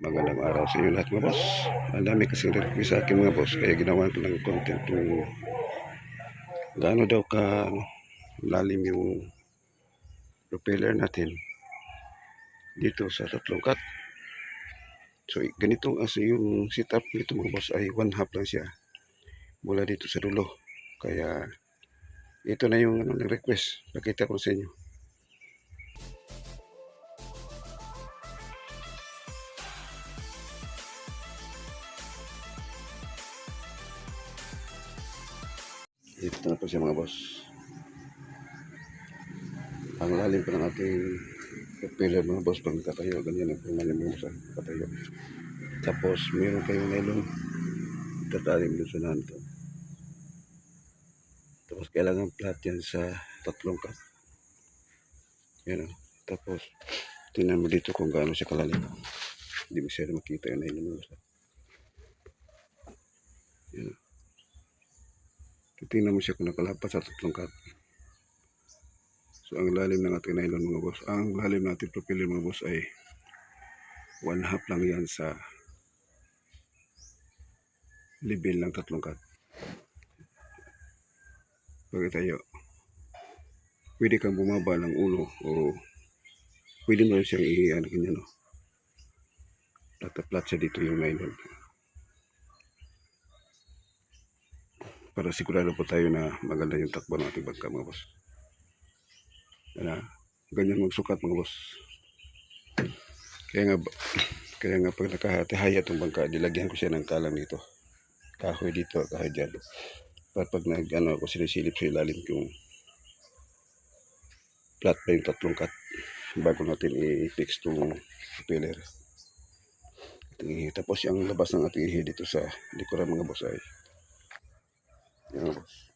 Magandang araw sa inyo lahat mga boss. Ang dami kasi request sa akin mga boss, kaya ginawa ko ng content kung gaano daw ka lalim yung propeller natin dito sa tatlong cut. So ganito as yung setup nito mga boss ay 1/2 lang siya mula dito sa dulo. Kaya ito na yung request, pakita ko sa inyo. Ito na po siya mga boss. Ang lalim pa ng ating propeller mga boss pag nakatayo. Ganyan ang pangalim mga boss nakatayo. Tapos meron kayong nylon tatalim doon sa nanto. Tapos kailangan flat yan sa tatlong cut. Yan o. Tapos tingnan mo dito kung gaano siya kalalim. Hindi mo siya makita yun na yun mga boss. Yan o. Titingnan mo siya kung nakalapat sa tatlong cut. So ang lalim ng ating nylon mga boss, ang lalim ng ating propeller mga boss ay 1/2 lang yan sa level ng tatlong cut. Pag tayo, pwede kang bumaba ng ulo o pwede mo siyang i-ano ganyan no. Flat siya dito yung nylon. Para sigurado po tayo na maganda yung takbo ng ating bangka mga boss. Ganyan magsukat mga boss. Kaya nga pag nakahati-haya itong bangka, dilagyan ko siya ng kalang dito. Kahoy dito, kahoy dyan. Para pag ako sinisilip sa ilalim yung flat pa yung tatlong cut bago natin i-fix itong propeller. Tapos yung labas ng ating ihi dito sa likuran mga boss ay yan boss.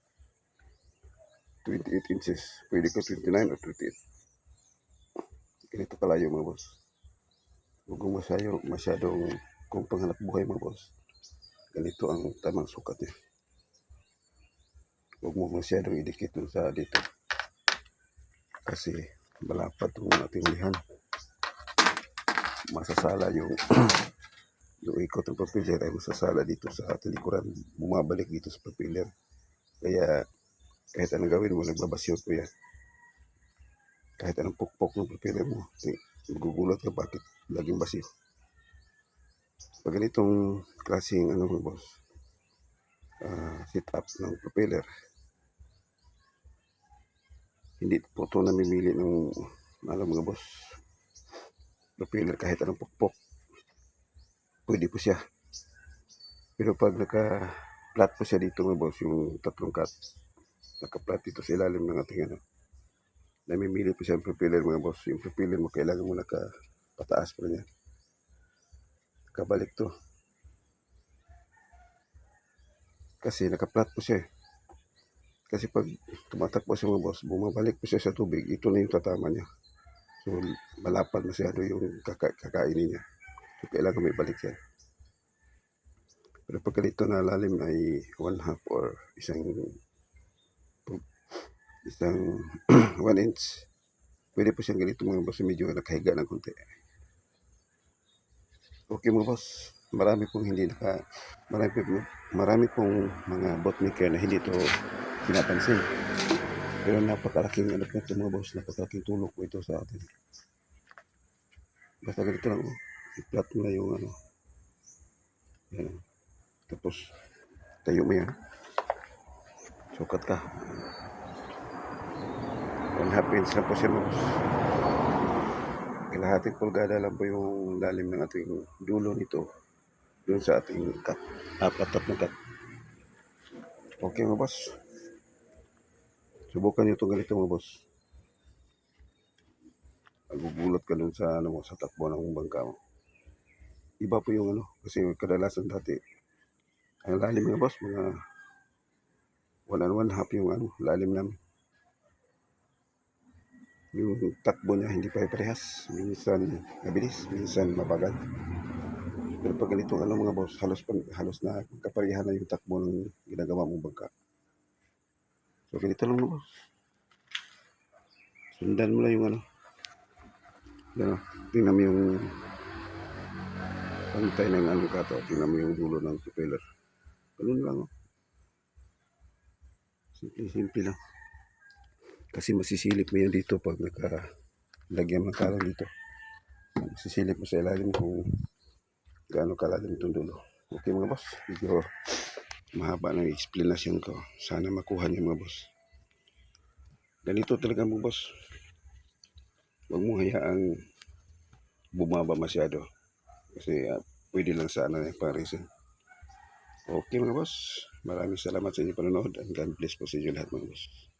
28 inches. Pwede ko 29 o 38. Ganito kalayo mga boss. Huwag kong masyadong kung panghanap buhay mga boss. Ganito ang tamang sukat niya. Huwag mo masyadong idikit sa dito. Kasi malapad itong ating lihan. Masasala yung ikot ng propeller ay masasala dito sa ating likuran. Bumabalik dito sa propeller. Kaya kahit anong gawin mo, nagbabasyo po yan. Kahit anong pukpok ng propeller mo, magugulat ka bakit laging basyo. Pag ganitong klaseng boss, setup ng propeller, hindi po ito namimili ng mga boss propeller kahit anong pukpok. Pwede po siya. Pero pag naka-flat po siya dito mga boss, yung tatlong cut, naka-flat dito sa ilalim ng ating namimili po siya ng propeller mga boss. Yung propeller mo kailangan mo nakapataas pa niya. Kabalik to. Kasi naka-flat po siya. Kasi pag tumatakbo siya mga boss, bumabalik po siya sa tubig. Ito na yung tatama niya. So malapad masyado yung kakainin niya. So kailangan may balik yan. Pero pag ganito na lalim ay 1/2 or isang 1 inch. Pwede po siyang ganito mga boss, medyo nakahiga ng konti. Okay mga boss, marami pong mga boatmaker na hindi ito pinapansin. Pero napakalaking po ito mga boss, napakalaking tulong po ito sa atin. Basta ganito lang, i-flat mo na yung yan. Tapos tayo mo yan, sukat ka 1/2 inch lang po siya mga boss. Kalahating pulgada lang po yung lalim ng ating dulo nito doon sa ating cut, apat na cut. Okay mga boss, subukan nyo itong ganito mga boss. Magugulat ka doon sa sa takbo ng bangka mo. Iba po yung kasi kadalasan dati ang lalim mga boss, mga 1 yung lalim namin. Yung takbo niya hindi parehas, minsan mabilis, minsan mabagal. Pero pag ganito mga boss, halos na kaparehan na yung takbo ng ginagawa mong bangka. So ganito lang mga boss, sundan mo lang yung tingnan mo yung pantay ng ano ka to. Tingnan mo yung dulo ng propeller. Ganun lang, oh. Simple lang. Kasi masisilip mo yan dito pag nagkalagyan ng kalan dito. Masisilip mo sa ilalim kung gaano kalalim itong dulo. Okay mga boss, medyo mahaba ng explanation ko. Sana makuha niyo mga boss. Ganito talaga mga boss. Huwag mo hayaang bumaba masyado. Kasi pwede lang sa ano yung pang-reason. Okay mga boss, maraming salamat sa inyong panonood and God bless po sa inyo lahat mga boss.